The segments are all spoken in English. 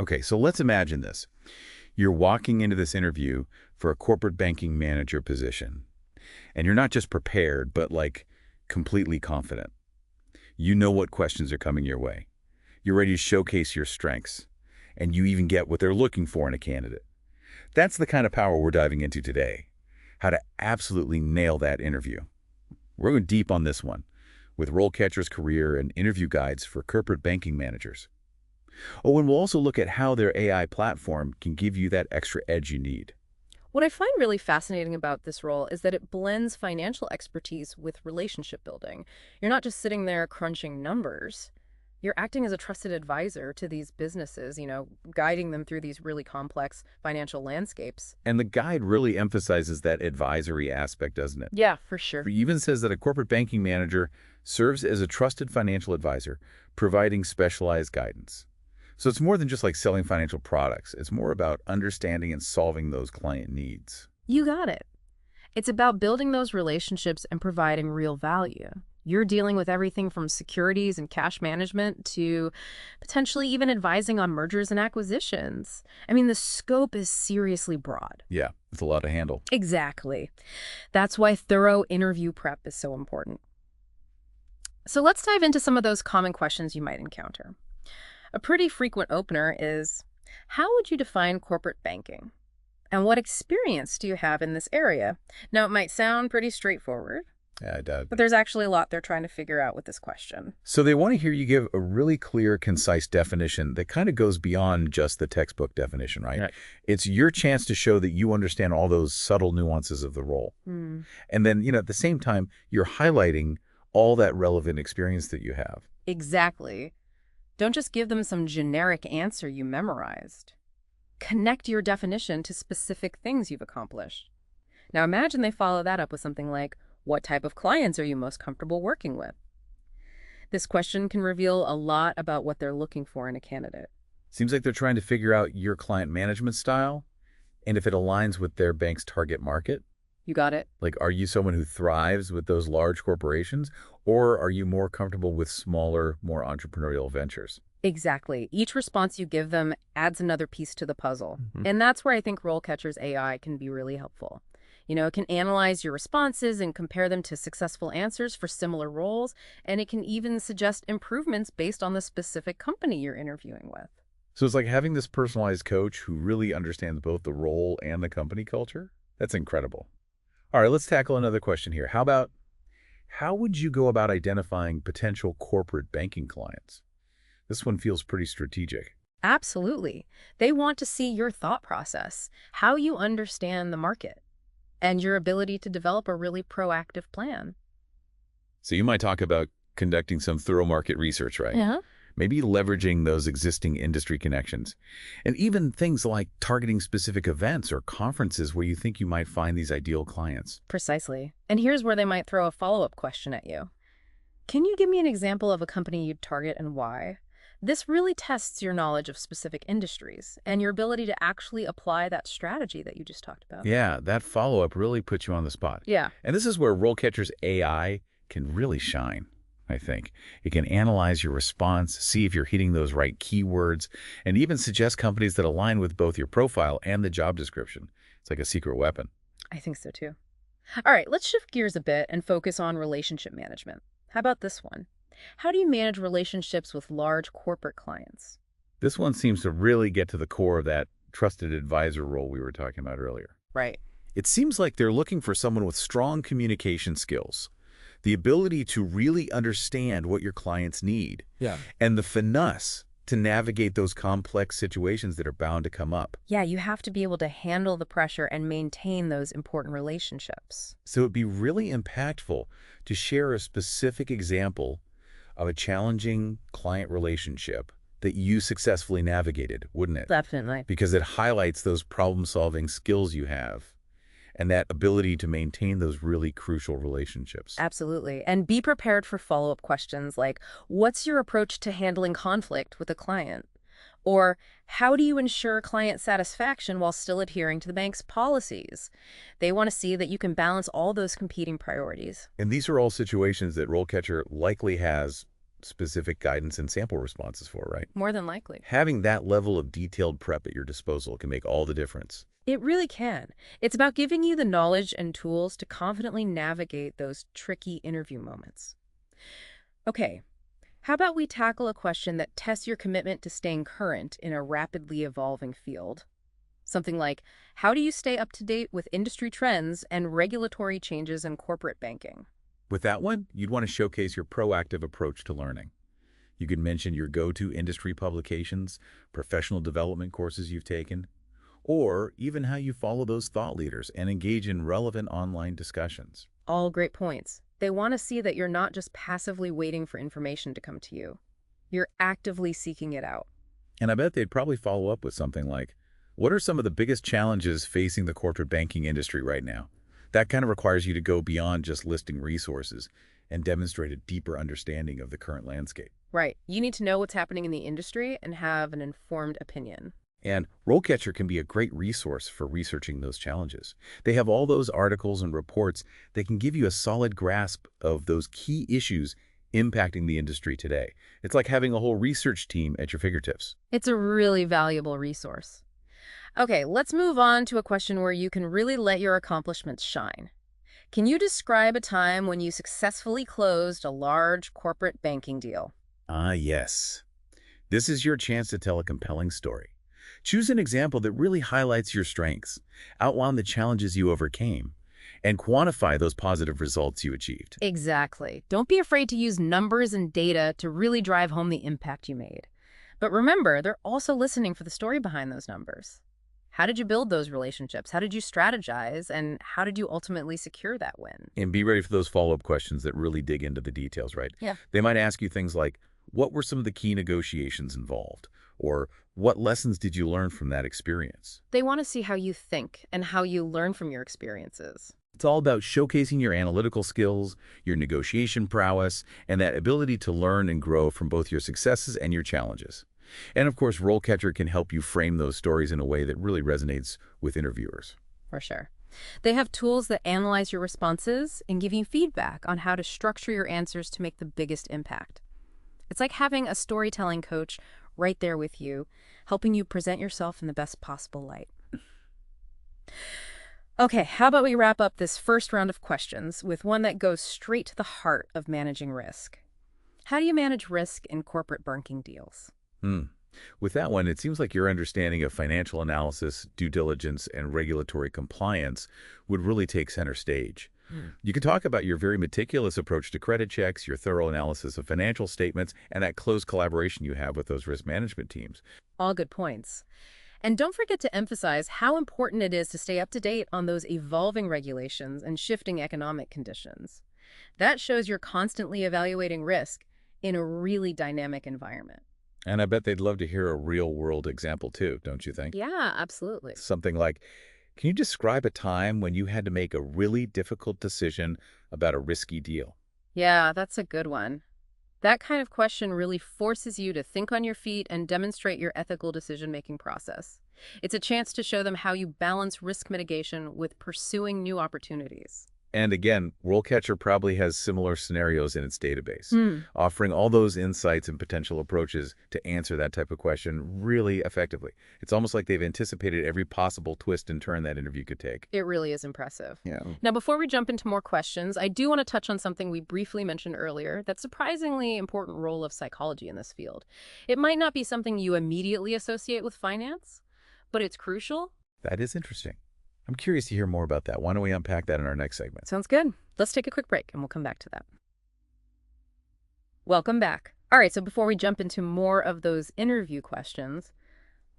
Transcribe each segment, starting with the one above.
Okay, so let's imagine this. You're walking into this interview for a corporate banking manager position, and you're not just prepared, but like completely confident. You know what questions are coming your way. You're ready to showcase your strengths, and you even get what they're looking for in a candidate. That's the kind of power we're diving into today. How to absolutely nail that interview. We're going deep on this one with RoleCatcher's career and interview guides for corporate banking managers. Oh, and we'll also look at how their AI platform can give you that extra edge you need. What I find really fascinating about this role is that it blends financial expertise with relationship building. You're not just sitting there crunching numbers. You're acting as a trusted advisor to these businesses, guiding them through these really complex financial landscapes. And the guide really emphasizes that advisory aspect, doesn't it? Yeah, for It sure. even says that a corporate banking manager serves as a trusted financial advisor, providing specialized guidance. So it's more than just like selling financial products. It's more about understanding and solving those client needs. You got it. It's about building those relationships and providing real value. You're dealing with everything from securities and cash management to potentially even advising on mergers and acquisitions. I mean, the scope is seriously broad. Yeah, it's a lot to handle. Exactly. That's why thorough interview prep is so important. So let's dive into some of those common questions you might encounter. A pretty frequent opener is, how would you define corporate banking? And what experience do you have in this area? Now, it might sound pretty straightforward, Yeah, I doubt. but there's actually a lot they're trying to figure out with this question. So they want to hear you give a really clear, concise definition that kind of goes beyond just the textbook definition, right? Right. It's your chance to show that you understand all those subtle nuances of the role. And then, at the same time, you're highlighting all that relevant experience that you have. Exactly. Don't just give them some generic answer you memorized. Connect your definition to specific things you've accomplished. Now imagine they follow that up with something like, what type of clients are you most comfortable working with? This question can reveal a lot about what they're looking for in a candidate. Seems like they're trying to figure out your client management style and if it aligns with their bank's target market. You got it? Like, are you someone who thrives with those large corporations, or are you more comfortable with smaller, more entrepreneurial ventures? Exactly. Each response you give them adds another piece to the puzzle. And that's where I think RoleCatcher's AI can be really helpful. It can analyze your responses and compare them to successful answers for similar roles, and it can even suggest improvements based on the specific company you're interviewing with. So it's like having this personalized coach who really understands both the role and the company culture. That's incredible. All right, let's tackle another question here. How would you go about identifying potential corporate banking clients? This one feels pretty strategic. Absolutely. They want to see your thought process, how you understand the market, and your ability to develop a really proactive plan. So you might talk about conducting some thorough market research, right? Yeah. Maybe leveraging those existing industry connections. And even things like targeting specific events or conferences where you think you might find these ideal clients. Precisely. And here's where they might throw a follow-up question at you. Can you give me an example of a company you'd target and why? This really tests your knowledge of specific industries and your ability to actually apply that strategy that you just talked about. Yeah, that follow-up really puts you on the spot. Yeah. And this is where RoleCatcher's AI can really shine, I think. It can analyze your response, see if you're hitting those right keywords, and even suggest companies that align with both your profile and the job description. It's like a secret weapon. I think so too. All right, let's shift gears a bit and focus on relationship management. How about this one? How do you manage relationships with large corporate clients? This one seems to really get to the core of that trusted advisor role we were talking about earlier. Right. It seems like they're looking for someone with strong communication skills, the ability to really understand what your clients need, and the finesse to navigate those complex situations that are bound to come up. Yeah, you have to be able to handle the pressure and maintain those important relationships. So it'd be really impactful to share a specific example of a challenging client relationship that you successfully navigated, wouldn't it? Definitely. Because it highlights those problem-solving skills you have and that ability to maintain those really crucial relationships. Absolutely. And be prepared for follow-up questions like, what's your approach to handling conflict with a client? Or how do you ensure client satisfaction while still adhering to the bank's policies? They want to see that you can balance all those competing priorities. And these are all situations that RoleCatcher likely has specific guidance and sample responses for, right? More than likely. Having that level of detailed prep at your disposal can make all the difference. It really can. It's about giving you the knowledge and tools to confidently navigate those tricky interview moments. Okay, how about we tackle a question that tests your commitment to staying current in a rapidly evolving field? Something like, how do you stay up to date with industry trends and regulatory changes in corporate banking? With that one, you'd want to showcase your proactive approach to learning. You could mention your go-to industry publications, professional development courses you've taken, or even how you follow those thought leaders and engage in relevant online discussions. All great points. They want to see that you're not just passively waiting for information to come to you. You're actively seeking it out. And I bet they'd probably follow up with something like, what are some of the biggest challenges facing the corporate banking industry right now? That kind of requires you to go beyond just listing resources and demonstrate a deeper understanding of the current landscape. Right. You need to know what's happening in the industry and have an informed opinion. And RoleCatcher can be a great resource for researching those challenges. They have all those articles and reports that can give you a solid grasp of those key issues impacting the industry today. It's like having a whole research team at your fingertips. It's a really valuable resource. Okay, let's move on to a question where you can really let your accomplishments shine. Can you describe a time when you successfully closed a large corporate banking deal? Ah, yes. This is your chance to tell a compelling story. Choose an example that really highlights your strengths, outline the challenges you overcame, and quantify those positive results you achieved. Exactly. Don't be afraid to use numbers and data to really drive home the impact you made. But remember, they're also listening for the story behind those numbers. How did you build those relationships? How did you strategize? And how did you ultimately secure that win? And be ready for those follow-up questions that really dig into the details, right? Yeah. They might ask you things like, what were some of the key negotiations involved? Or what lessons did you learn from that experience? They want to see how you think and how you learn from your experiences. It's all about showcasing your analytical skills, your negotiation prowess, and that ability to learn and grow from both your successes and your challenges. And of course, RoleCatcher can help you frame those stories in a way that really resonates with interviewers. For sure. They have tools that analyze your responses and give you feedback on how to structure your answers to make the biggest impact. It's like having a storytelling coach right there with you, helping you present yourself in the best possible light. Okay, how about we wrap up this first round of questions with one that goes straight to the heart of managing risk. How do you manage risk in corporate banking deals? With that one, it seems like your understanding of financial analysis, due diligence, and regulatory compliance would really take center stage. You can talk about your very meticulous approach to credit checks, your thorough analysis of financial statements, and that close collaboration you have with those risk management teams. All good points. And don't forget to emphasize how important it is to stay up to date on those evolving regulations and shifting economic conditions. That shows you're constantly evaluating risk in a really dynamic environment. And I bet they'd love to hear a real-world example too, don't you think? Yeah, absolutely. Something like, can you describe a time when you had to make a really difficult decision about a risky deal? Yeah, that's a good one. That kind of question really forces you to think on your feet and demonstrate your ethical decision-making process. It's a chance to show them how you balance risk mitigation with pursuing new opportunities. And again, RoleCatcher probably has similar scenarios in its database, offering all those insights and potential approaches to answer that type of question really effectively. It's almost like they've anticipated every possible twist and turn that interview could take. It really is impressive. Yeah. Now, before we jump into more questions, I do want to touch on something we briefly mentioned earlier, that surprisingly important role of psychology in this field. It might not be something you immediately associate with finance, but it's crucial. That is interesting. I'm curious to hear more about that. Why don't we unpack that in our next segment? Sounds good. Let's take a quick break and we'll come back to that. Welcome back. All right, so before we jump into more of those interview questions,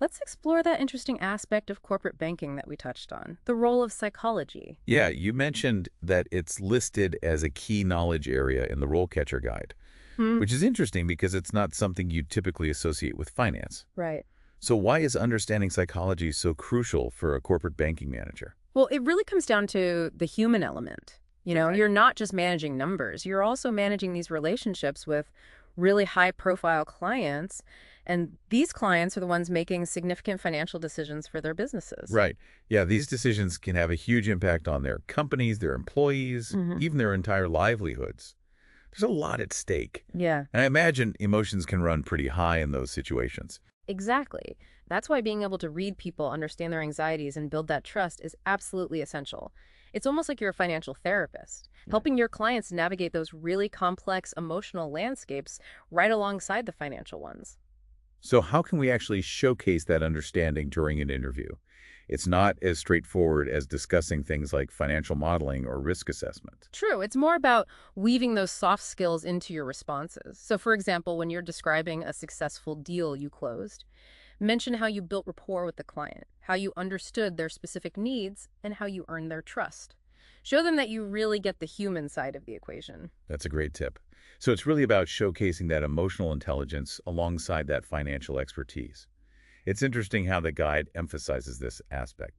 let's explore that interesting aspect of corporate banking that we touched on, the role of psychology. Yeah, you mentioned that it's listed as a key knowledge area in the RoleCatcher guide, which is interesting because it's not something you typically associate with finance. Right. So why is understanding psychology so crucial for a corporate banking manager? Well, it really comes down to the human element. Right. You're not just managing numbers. You're also managing these relationships with really high-profile clients, and these clients are the ones making significant financial decisions for their businesses. Right. Yeah, these decisions can have a huge impact on their companies, their employees, even their entire livelihoods. There's a lot at stake. Yeah. And I imagine emotions can run pretty high in those situations. Exactly. That's why being able to read people, understand their anxieties, and build that trust is absolutely essential. It's almost like you're a financial therapist, helping your clients navigate those really complex emotional landscapes right alongside the financial ones. So how can we actually showcase that understanding during an interview? It's not as straightforward as discussing things like financial modeling or risk assessment. True, it's more about weaving those soft skills into your responses. So, for example, when you're describing a successful deal you closed, mention how you built rapport with the client, how you understood their specific needs, and how you earned their trust. Show them that you really get the human side of the equation. That's a great tip. So it's really about showcasing that emotional intelligence alongside that financial expertise. It's interesting how the guide emphasizes this aspect.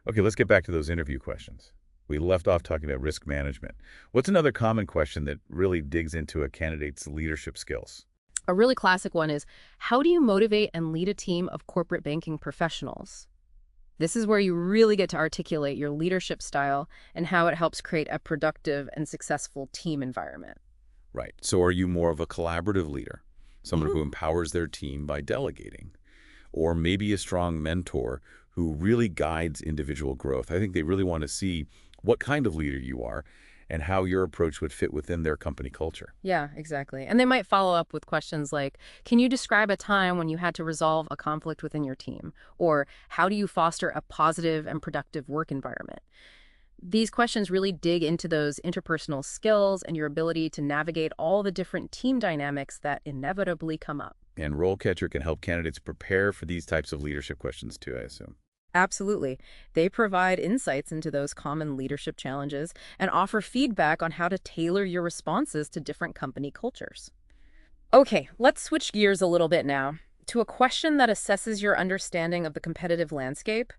Okay, let's get back to those interview questions. We left off talking about risk management. What's another common question that really digs into a candidate's leadership skills? A really classic one is, how do you motivate and lead a team of corporate banking professionals? This is where you really get to articulate your leadership style and how it helps create a productive and successful team environment. Right. So are you more of a collaborative leader, someone who empowers their team by delegating? Or maybe a strong mentor who really guides individual growth? I think they really want to see what kind of leader you are and how your approach would fit within their company culture. Yeah, exactly. And they might follow up with questions like, can you describe a time when you had to resolve a conflict within your team? Or how do you foster a positive and productive work environment? These questions really dig into those interpersonal skills and your ability to navigate all the different team dynamics that inevitably come up. And RoleCatcher can help candidates prepare for these types of leadership questions too, I assume. Absolutely. They provide insights into those common leadership challenges and offer feedback on how to tailor your responses to different company cultures. Okay, let's switch gears a little bit now to a question that assesses your understanding of the competitive landscape.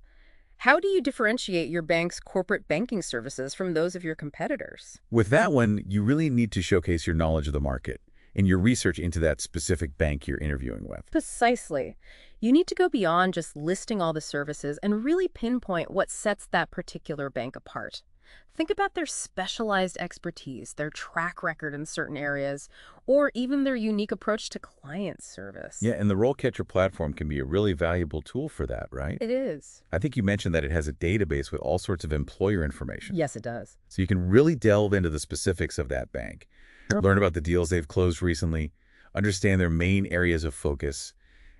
How do you differentiate your bank's corporate banking services from those of your competitors? With that one, you really need to showcase your knowledge of the market and your research into that specific bank you're interviewing with. Precisely. You need to go beyond just listing all the services and really pinpoint what sets that particular bank apart. Think about their specialized expertise, their track record in certain areas, or even their unique approach to client service. Yeah, and the RoleCatcher platform can be a really valuable tool for that, right? It is. I think you mentioned that it has a database with all sorts of employer information. Yes, it does. So you can really delve into the specifics of that bank, learn about the deals they've closed recently, understand their main areas of focus,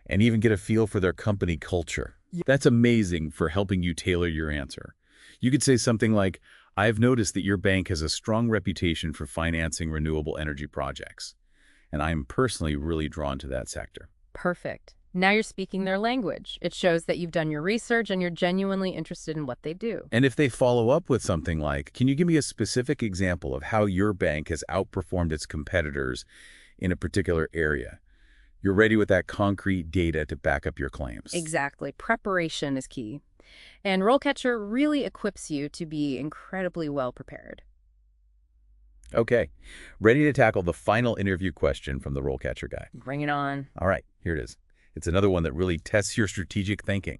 and even get a feel for their company culture. That's amazing for helping you tailor your answer. You could say something like, I've noticed that your bank has a strong reputation for financing renewable energy projects, and I'm personally really drawn to that sector. Perfect. Now you're speaking their language. It shows that you've done your research and you're genuinely interested in what they do. And if they follow up with something like, can you give me a specific example of how your bank has outperformed its competitors in a particular area? You're ready with that concrete data to back up your claims. Exactly. Preparation is key. And RoleCatcher really equips you to be incredibly well prepared. Okay, ready to tackle the final interview question from the RoleCatcher guy. Bring it on. All right, here it is. It's another one that really tests your strategic thinking.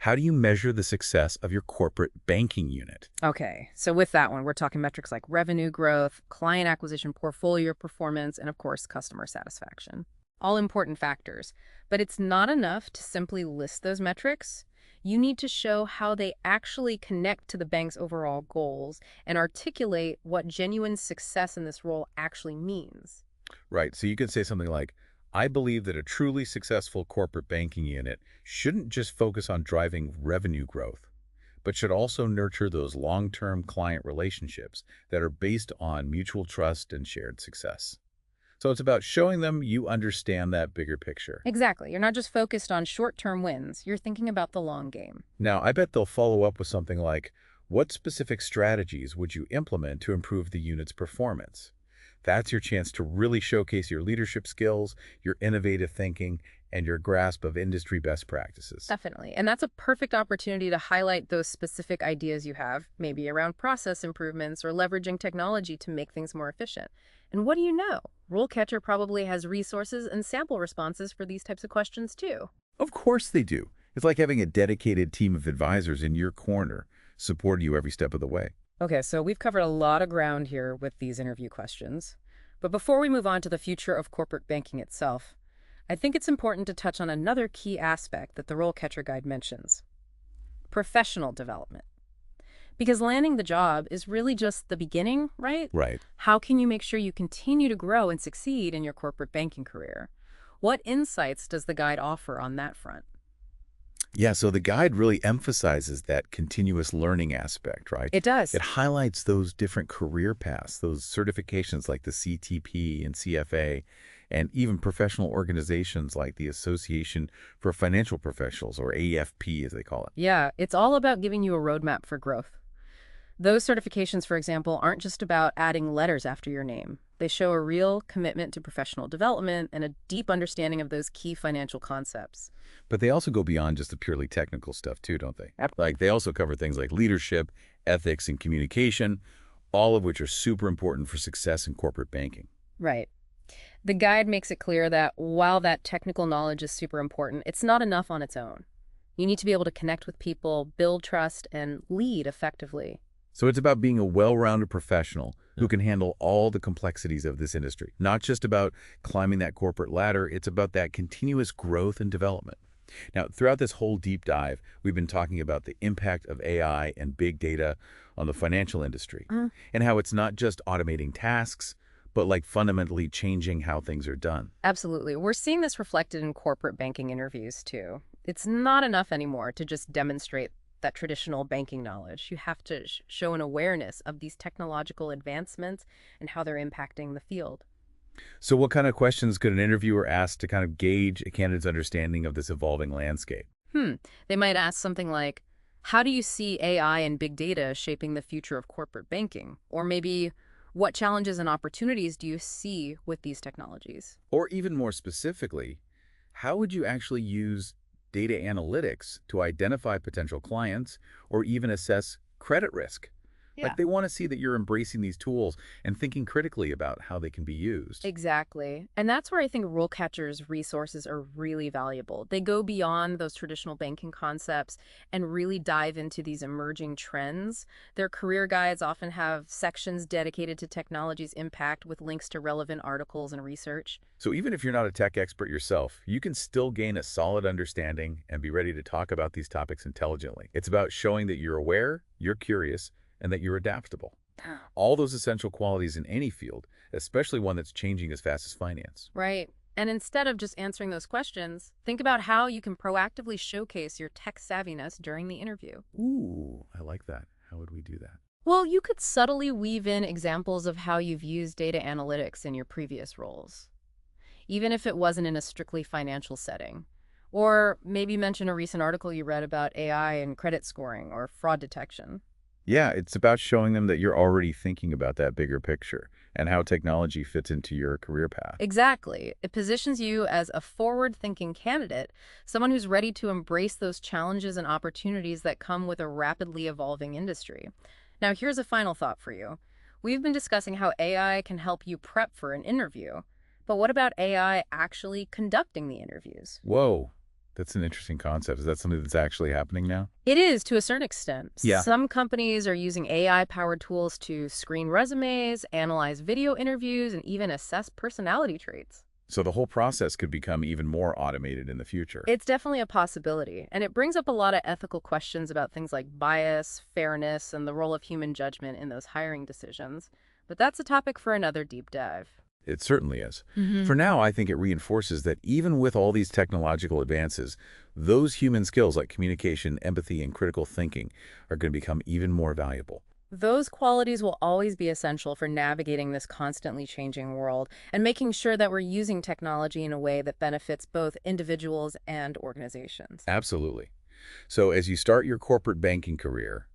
How do you measure the success of your corporate banking unit? Okay, so with that one, we're talking metrics like revenue growth, client acquisition portfolio performance, and of course, customer satisfaction. All important factors. But it's not enough to simply list those metrics. You need to show how they actually connect to the bank's overall goals and articulate what genuine success in this role actually means. Right, so you could say something like, I believe that a truly successful corporate banking unit shouldn't just focus on driving revenue growth, but should also nurture those long-term client relationships that are based on mutual trust and shared success. So it's about showing them you understand that bigger picture. Exactly. You're not just focused on short-term wins. You're thinking about the long game. Now, I bet they'll follow up with something like, what specific strategies would you implement to improve the unit's performance? That's your chance to really showcase your leadership skills, your innovative thinking, and your grasp of industry best practices. Definitely. And that's a perfect opportunity to highlight those specific ideas you have, maybe around process improvements or leveraging technology to make things more efficient. And what do you know? RoleCatcher probably has resources and sample responses for these types of questions too. Of course they do. It's like having a dedicated team of advisors in your corner, supporting you every step of the way. Okay, so we've covered a lot of ground here with these interview questions. But before we move on to the future of corporate banking itself, I think it's important to touch on another key aspect that the RoleCatcher Guide mentions: professional development. Because landing the job is really just the beginning, right? Right. How can you make sure you continue to grow and succeed in your corporate banking career? What insights does the guide offer on that front? Yeah, so the guide really emphasizes that continuous learning aspect, right? It does. It highlights those different career paths, those certifications like the CTP and CFA, and even professional organizations like the Association for Financial Professionals, or AFP as they call it. Yeah, it's all about giving you a roadmap for growth. Those certifications, for example, aren't just about adding letters after your name. They show a real commitment to professional development and a deep understanding of those key financial concepts. But they also go beyond just the purely technical stuff too, don't they? Like they also cover things like leadership, ethics, and communication, all of which are super important for success in corporate banking. Right. The guide makes it clear that while that technical knowledge is super important, it's not enough on its own. You need to be able to connect with people, build trust, and lead effectively. So it's about being a well-rounded professional who can handle all the complexities of this industry. Not just about climbing that corporate ladder, it's about that continuous growth and development. Now, throughout this whole deep dive, we've been talking about the impact of AI and big data on the financial industry and how it's not just automating tasks, but like fundamentally changing how things are done. Absolutely. We're seeing this reflected in corporate banking interviews, too. It's not enough anymore to just demonstrate that traditional banking knowledge. You have to show an awareness of these technological advancements and how they're impacting the field. So what kind of questions could an interviewer ask to kind of gauge a candidate's understanding of this evolving landscape? They might ask something like, how do you see AI and big data shaping the future of corporate banking? Or maybe, what challenges and opportunities do you see with these technologies? Or even more specifically, how would you actually use data analytics to identify potential clients or even assess credit risk? Like they want to see that you're embracing these tools and thinking critically about how they can be used. Exactly. And that's where I think RoleCatcher's resources are really valuable. They go beyond those traditional banking concepts and really dive into these emerging trends. Their career guides often have sections dedicated to technology's impact with links to relevant articles and research. So even if you're not a tech expert yourself, you can still gain a solid understanding and be ready to talk about these topics intelligently. It's about showing that you're aware, you're curious, and that you're adaptable. All those essential qualities in any field, especially one that's changing as fast as finance. Right. And instead of just answering those questions, think about how you can proactively showcase your tech savviness during the interview. Ooh, I like that. How would we do that? Well, you could subtly weave in examples of how you've used data analytics in your previous roles, even if it wasn't in a strictly financial setting. Or maybe mention a recent article you read about AI and credit scoring or fraud detection. Yeah, it's about showing them that you're already thinking about that bigger picture and how technology fits into your career path. Exactly. It positions you as a forward-thinking candidate, someone who's ready to embrace those challenges and opportunities that come with a rapidly evolving industry. Now, here's a final thought for you. We've been discussing how AI can help you prep for an interview, but what about AI actually conducting the interviews? Whoa, that's an interesting concept. Is that something that's actually happening now? It is, to a certain extent. Yeah. Some companies are using AI-powered tools to screen resumes, analyze video interviews, and even assess personality traits. So the whole process could become even more automated in the future. It's definitely a possibility, and it brings up a lot of ethical questions about things like bias, fairness, and the role of human judgment in those hiring decisions. But that's a topic for another deep dive. It certainly is. For now, I think it reinforces that even with all these technological advances, those human skills like communication, empathy, and critical thinking are going to become even more valuable. Those qualities will always be essential for navigating this constantly changing world and making sure that we're using technology in a way that benefits both individuals and organizations. Absolutely. So as you start your corporate banking career,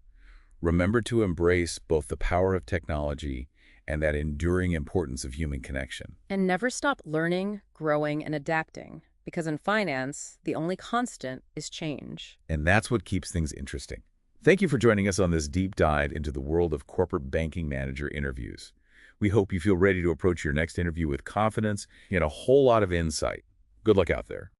remember to embrace both the power of technology and that enduring importance of human connection. And never stop learning, growing, and adapting, because in finance, the only constant is change. And that's what keeps things interesting. Thank you for joining us on this deep dive into the world of corporate banking manager interviews. We hope you feel ready to approach your next interview with confidence and a whole lot of insight. Good luck out there.